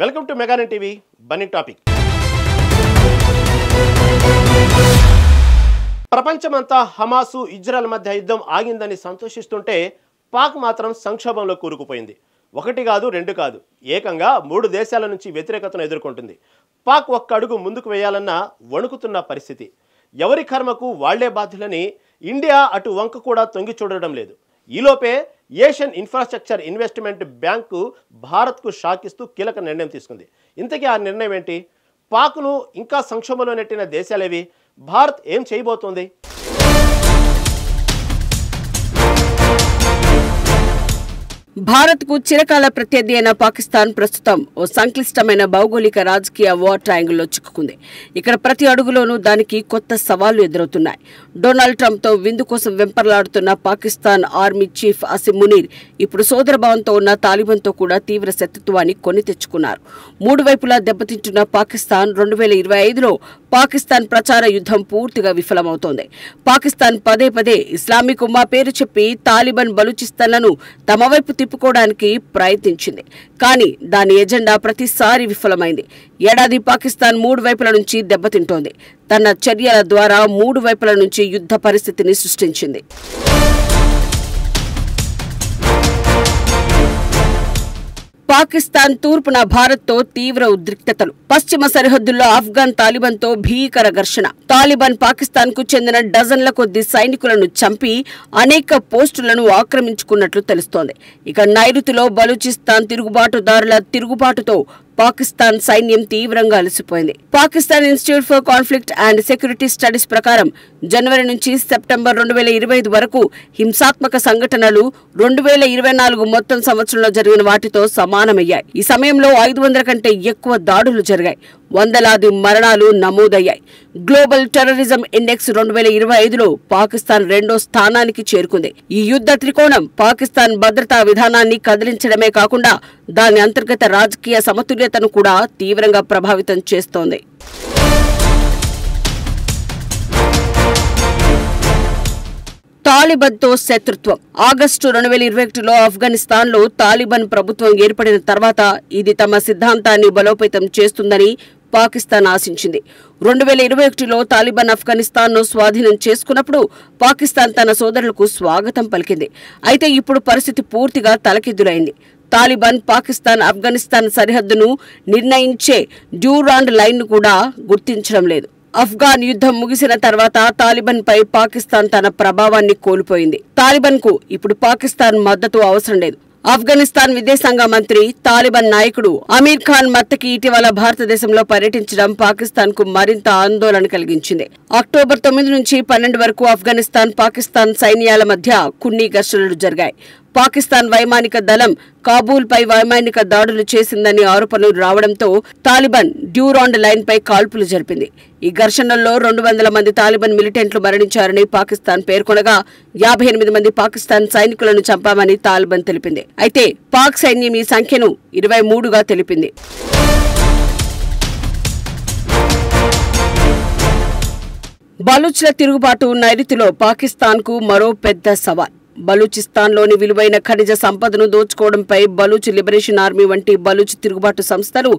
Welcome to మెగానన్ TV burning topic. ప్రపంచమంతా Hamas Israel మధ్య యుద్ధం ఆగిందని సంతోషిస్తుంటే పాక్ మాత్రం సంక్షోభంలో కూరుకుపోయింది. ఒకటి కాదు, రెండు కాదు, ఏకంగా 3 దేశాల నుంచి వ్యతిరేకతను ఎదుర్కొంటుంది. పాక్ ఒక్క అడుగు ముందుకు వేయాలన్నా వణుకుతున్న పరిస్థితి. ఎవరి కర్మకు వాళ్లే బాధ్యులని ఇండియా అటు వంక కూడా తొంగి చూడడం లేదు. ఈలోపే ఏషియన్ ఇన్ఫ్రాస్ట్రక్చర్ ఇన్వెస్ట్మెంట్ బ్యాంకు భారత్కు షాక్ ఇస్తూ కీలక నిర్ణయం తీసుకుంది. ఇంతకీ ఆ నిర్ణయం ఏంటి? పాక్ను ఇంకా సంక్షోభంలో నెట్టిన దేశాలేవి? భారత్ ఏం చేయబోతోంది? భారత్కు చిరకాల ప్రత్యర్థి అయిన పాకిస్తాన్ ప్రస్తుతం ఓ సంక్లిష్టమైన భౌగోళిక రాజకీయ వార్ ట్రయాంగిల్లో చిక్కుకుంది. ఇక్కడ ప్రతి అడుగులోనూ దానికి కొత్త సవాళ్లు ఎదురవుతున్నాయి. డొనాల్డ్ ట్రంప్తో విందు కోసం వెంపర్లాడుతున్న పాకిస్తాన్ ఆర్మీ చీఫ్ అసిం మునీర్ ఇప్పుడు సోదరభావంతో ఉన్న తాలిబాన్తో కూడా తీవ్ర శత్రుత్వాన్ని కొని తెచ్చుకున్నారు. 3 వైపులా దెబ్బతింటున్న పాకిస్తాన్ 2025లో పాకిస్తాన్ ప్రచార యుద్ధం పూర్తిగా విఫలమవుతోంది. పాకిస్తాన్ పదే పదే ఇస్లామిక్ ఉమ్మా పేరు చెప్పి తాలిబాన్ బలూచిస్తాన్లను తమ వైపు తిప్పుకోవడానికి ప్రయత్నించింది. కానీ దాని ఎజెండా ప్రతిసారి విఫలమైంది. ఏడాది పాకిస్తాన్ 3 వైపుల నుంచి దెబ్బతింటోంది. తన చర్యల ద్వారా 3 వైపుల నుంచి యుద్ధ పరిస్థితిని సృష్టించింది. పాకిస్తాన్ తూర్పున భారత్తో తీవ్ర ఉద్రిక్తతలు. పశ్చిమ సరిహద్దుల్లో ఆఫ్ఘన్ తాలిబాన్తో భీకర ఘర్షణ. తాలిబాన్ పాకిస్తాన్కు చెందిన డజన్ల కొద్ది సైనికులను చంపి అనేక పోస్టులను ఆక్రమించుకున్నట్లు తెలుస్తోంది. ఇక నైరుతిలో బలూచిస్తాన్ తిరుగుబాటుదారుల తిరుగుబాటుతో పాకిస్తాన్ సైన్యం తీవ్రంగా అలసిపోయింది. Pakistan institute for conflict and security studies ప్రకారం జనవరి నుంచి సెప్టెంబర్ 2025 వరకు హింసాత్మక సంఘటనలు 2024 మొత్తం సంవత్సరంలో జరిగిన వాటితో సమానమయ్యాయి. ఈ సమయంలో 500 కంటే ఎక్కువ దాడులు జరిగాయి. వందలాది మరణాలు నమోదయ్యాయి. గ్లోబల్ టెర్రరిజం ఇండెక్స్ 2025లో పాకిస్తాన్ 2వ స్థానానికి చేరుకుంది. ఈ యుద్ధ త్రికోణం పాకిస్తాన్ భద్రతా విధానాన్ని కదిలించడమే కాకుండా దాని అంతర్గత రాజకీయ సమతుల్యతను కూడా తీవ్రంగా ప్రభావితం చేస్తోంది. తాలిబాన్తో శత్రుత్వం. ఆగస్టు 2021లో ఆఫ్ఘనిస్తాన్లో తాలిబాన్ ప్రభుత్వం ఏర్పడిన తర్వాత ఇది తమ సిద్ధాంతాన్ని బలోపేతం చేస్తుందని పాకిస్తాన్ ఆశించింది. 2021లో తాలిబాన్ ఆఫ్ఘనిస్తాన్ను స్వాధీనం చేసుకున్నప్పుడు పాకిస్తాన్ తన సోదరులకు స్వాగతం పలికింది. అయితే ఇప్పుడు పరిస్థితి పూర్తిగా తలకిద్దులైంది. తాలిబాన్ పాకిస్తాన్ ఆఫ్ఘనిస్తాన్ సరిహద్దును నిర్ణయించే డ్యూరాండ్ లైన్ను కూడా గుర్తించడం లేదు. ఆఫ్ఘాన్ యుద్ధం ముగిసిన తర్వాత తాలిబాన్ పై పాకిస్తాన్ తన ప్రభావాన్ని కోల్పోయింది. తాలిబాన్ కు ఇప్పుడు పాకిస్తాన్ మద్దతు అవసరం లేదు. ఆఫ్ఘనిస్తాన్ విదేశాంగ మంత్రి తాలిబాన్ నాయకుడు అమీర్ ఖాన్ మత్తకి ఇటీవల భారతదేశంలో పర్యటించడం పాకిస్తాన్ కు మరింత ఆందోళన కలిగించింది. అక్టోబర్ 9 నుంచి 12 వరకు ఆఫ్ఘనిస్తాన్ పాకిస్తాన్ సైన్యాల మధ్య కొన్ని ఘర్షణలు జరిగాయి. పాకిస్తాన్ వైమానిక దళం కాబూల్ పై వైమానిక దాడులు చేసిందని ఆరోపణలు రావడంతో తాలిబాన్ డ్యూరాండ్ లైన్ పై కాల్పులు జరిపింది. ఈ ఘర్షణల్లో 200 మంది తాలిబాన్ మిలిటెంట్లు మరణించారని పాకిస్తాన్ పేర్కొనగా 58 మంది పాకిస్తాన్ సైనికులను చంపామని తాలిబాన్ తెలిపింది. అయితే పాక్ సైన్యం ఈ సంఖ్యను 23గా తెలిపింది. బలూచ్ల తిరుగుబాటు నైరుతిలో పాకిస్తాన్కు మరో పెద్ద సవాల్. బలూచిస్తాన్లోని విలువైన ఖనిజ సంపదను దోచుకోవడంపై బలూచ్ లిబరేషన్ ఆర్మీ వంటి బలూచ్ తిరుగుబాటు సంస్థలు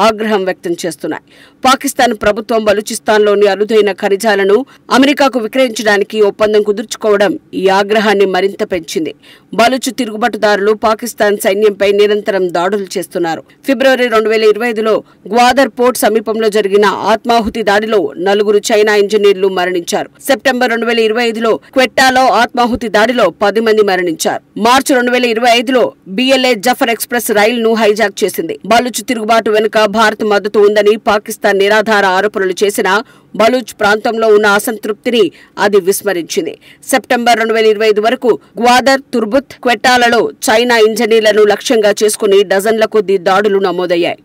ఆగ్రహం వ్యక్తం చేస్తున్నాయి. పాకిస్తాన్ ప్రభుత్వం బలూచిస్తాన్లోని అరుదైన ఖనిజాలను అమెరికాకు విక్రయించడానికి ఒప్పందం కుదుర్చుకోవడం ఈ ఆగ్రహాన్ని మరింత పెంచింది. బలూచ్ తిరుగుబాటుదారులు పాకిస్తాన్ సైన్యంపై నిరంతరం దాడులు చేస్తున్నారు. ఫిబ్రవరి 2025లో గ్వాదర్ పోర్ట్ సమీపంలో జరిగిన ఆత్మాహుతి దాడిలో 4 చైనా ఇంజనీర్లు మరణించారు. సెప్టెంబర్ 2025లో క్వెట్టాలో ఆత్మాహుతి దాడిలో 10 మంది మరణించారు. మార్చి 2025లో బిఎల్ఏ జఫర్ ఎక్స్ప్రెస్ రైలును హైజాక్ చేసింది. బలూచ్ తిరుగుబాటు వెనుక భారత్ మద్దతు ఉందని పాకిస్తాన్ నిరాధార ఆరోపణలు చేసినా బలూచ్ ప్రాంతంలో ఉన్న అసంతృప్తిని అది విస్మరించింది. సెప్టెంబర్ 2025 వరకు గ్వాదర్, తుర్బుత్, క్వెట్టాలలో చైనా ఇంజనీర్లను లక్ష్యంగా చేసుకుని డజన్ల కొద్దీ దాడులు నమోదయ్యాయి.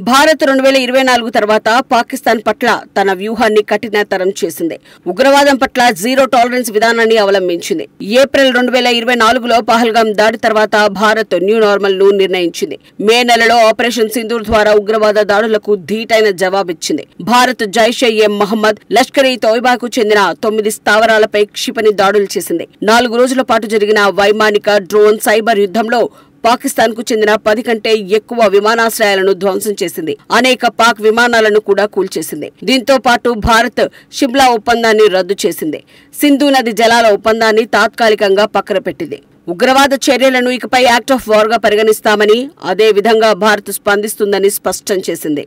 భారత్ 2024 తర్వాత పాకిస్తాన్ పట్ల తన వ్యూహాన్ని కఠినతరం చేసింది. ఉగ్రవాదం పట్ల జీరో టాలరెన్స్ విధానాన్ని అవలంబించింది. ఏప్రిల్ 2024లో పహల్గాం దాడి తర్వాత భారత్ న్యూ నార్మల్ ను నిర్ణయించింది. మే నెలలో ఆపరేషన్ సింధూర్ ద్వారా ఉగ్రవాద దాడులకు ధీటైన జవాబిచ్చింది. భారత్ జైష్-ఎ మహమ్మద్, లష్కర్-ఇ-తోయిబాకు చెందిన 9 స్థావరాలపై క్షిపణి దాడులు చేసింది. 4 రోజుల పాటు జరిగిన వైమానిక, డ్రోన్, సైబర్ యుద్ధంలో పాకిస్తాన్ కు చెందిన 10 కంటే ఎక్కువ విమానాశ్రయాలను ధ్వంసం చేసింది. అనేక పాక్ విమానాలను కూడా కూల్చేసింది. దీంతో పాటు భారత్ షిమ్లా ఒప్పందాన్ని రద్దు చేసింది. సింధు నది జలాల ఒప్పందాన్ని తాత్కాలికంగా పక్కన పెట్టింది. ఉగ్రవాద చర్యలను ఇకపై యాక్ట్ ఆఫ్ వార్ గా పరిగణిస్తామని, అదే విధంగా భారత్ స్పందిస్తుందని స్పష్టం చేసింది.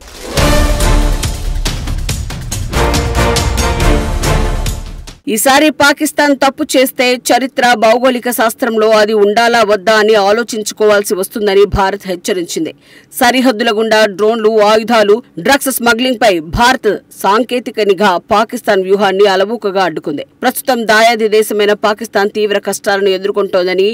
ఈసారి పాకిస్తాన్ తప్పు చేస్తే చరిత్ర, భౌగోళిక శాస్త్రంలో అది ఉండాలా వద్దా అని ఆలోచించుకోవాల్సి వస్తుందని భారత్ హెచ్చరించింది. సరిహద్దుల గుండా డ్రోన్లు, ఆయుధాలు, డ్రగ్స్ స్మగ్లింగ్ పై భారత్ సాంకేతిక నిఘా పాకిస్తాన్ వ్యూహాన్ని అలవూకగా అడ్డుకుంది. ప్రస్తుతం దాయాది దేశమైన పాకిస్తాన్ తీవ్ర కష్టాలను ఎదుర్కొంటోందని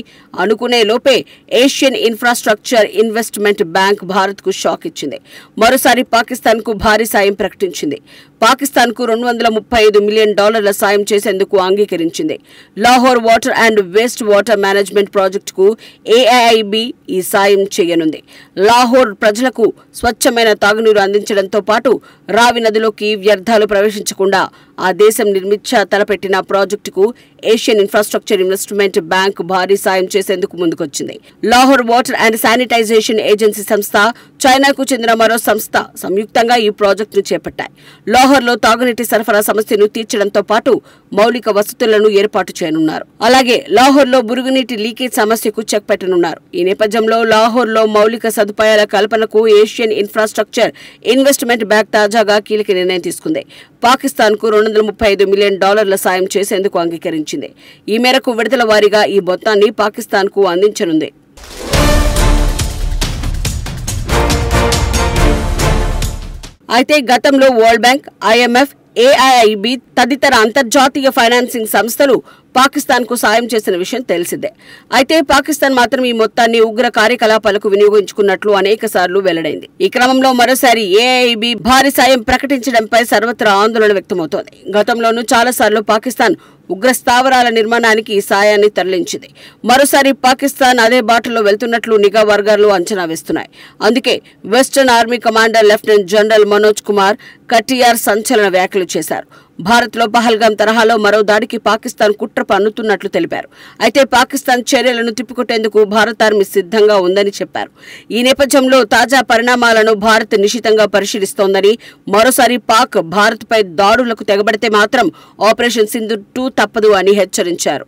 అనుకునే లోపే Asian infrastructure investment bank Bharat కు షాక్ ఇచ్చింది. మరోసారి పాకిస్తాన్ కు భారీ సాయం ప్రకటించింది. పాకిస్తాన్ కు $235 మిలియన్ సాయం చేసేందుకు అంగీకరించింది. Lahore water and waste water management ప్రాజెక్టుకు AIIB ఈ సాయం చేయనుంది. లాహోర్ ప్రజలకు స్వచ్ఛమైన తాగునీరు అందించడంతో పాటు రావి నదిలోకి వ్యర్థాలు ప్రవేశించకుండా ఆ దేశం తలపెట్టిన ప్రాజెక్టుకు ఏషియన్ ఇన్ఫ్రాస్ట్రక్చర్ ఇన్వెస్ట్మెంట్ బ్యాంక్ భారీ సాయం చేసేందుకు ముందుకొచ్చింది. Lahore water and sanitization agency సంస్థ, చైనాకు చెందిన మరో సంస్థ సంయుక్తంగా ఈ ప్రాజెక్టును చేపట్టాయి. లాహోర్లో తాగునీటి సరఫరా సమస్యను తీర్చడంతో పాటు మౌలిక వసతులను ఏర్పాటు చేయనున్నారు. అలాగే లాహోర్లో మురుగునీటి లీకేజ్ సమస్యకు చెక్ పెట్టనున్నారు. ఈ నేపథ్యంలో లాహోర్లో మౌలిక సదుపాయాల కల్పనకు ఏషియన్ ఇన్ఫ్రాస్ట్రక్చర్ ఇన్వెస్ట్మెంట్ బ్యాంక్ తాజాగా కీలక నిర్ణయం తీసుకుంది. పాకిస్తాన్ కు $235 మిలియన్ సాయం చేసేందుకు అంగీకరించింది. ఈ మేరకు విడతల వారీగా ఈ మొత్తాన్ని పాకిస్తాన్ కు అందించనుంది. అయితే గతంలో వరల్డ్ బ్యాంక్, IMF, AIIB తదితర అంతర్జాతీయ ఫైనాన్సింగ్ సంస్థలు పాకిస్తాన్ కు సాయం చేసిన విషయం తెలిసిందే. అయితే పాకిస్తాన్ మాత్రం ఈ మొత్తాన్ని ఉగ్ర కార్యకలాపాలకు వినియోగించుకున్నట్లు అనేక సార్లు వెల్లడైంది. ఈ క్రమంలో మరోసారి AIIB భారీ సాయం ప్రకటించడంపై సర్వత్రా ఆందోళన వ్యక్తమవుతోంది. గతంలోనూ చాలా సార్లు పాకిస్తాన్ ఉగ్ర స్థావరాల నిర్మాణానికి ఈ సాయాన్ని తరలించింది. మరోసారి పాకిస్తాన్ అదే బాటలో వెళ్తున్నట్లు నిఘా వర్గాలు అంచనా వేస్తున్నాయి. అందుకే western army commander lieutenant general Manoj Kumar Katiyar సంచలన వ్యాఖ్యలు చేశారు. భారత్లో పహల్గాం తరహాలో మరో దాడికి పాకిస్తాన్ కుట్ర పన్నుతున్నట్లు తెలిపారు. అయితే పాకిస్తాన్ చర్యలను తిప్పికొట్టేందుకు భారత ఆర్మీ సిద్ధంగా ఉందని చెప్పారు. ఈ నేపథ్యంలో తాజా పరిణామాలను భారత్ నిశితంగా పరిశీలిస్తోందని, మరోసారి పాక్ భారత్పై దాడులకు తెగబడితే మాత్రం ఆపరేషన్ సింధూర్ 2 తప్పదు అని హెచ్చరించారు.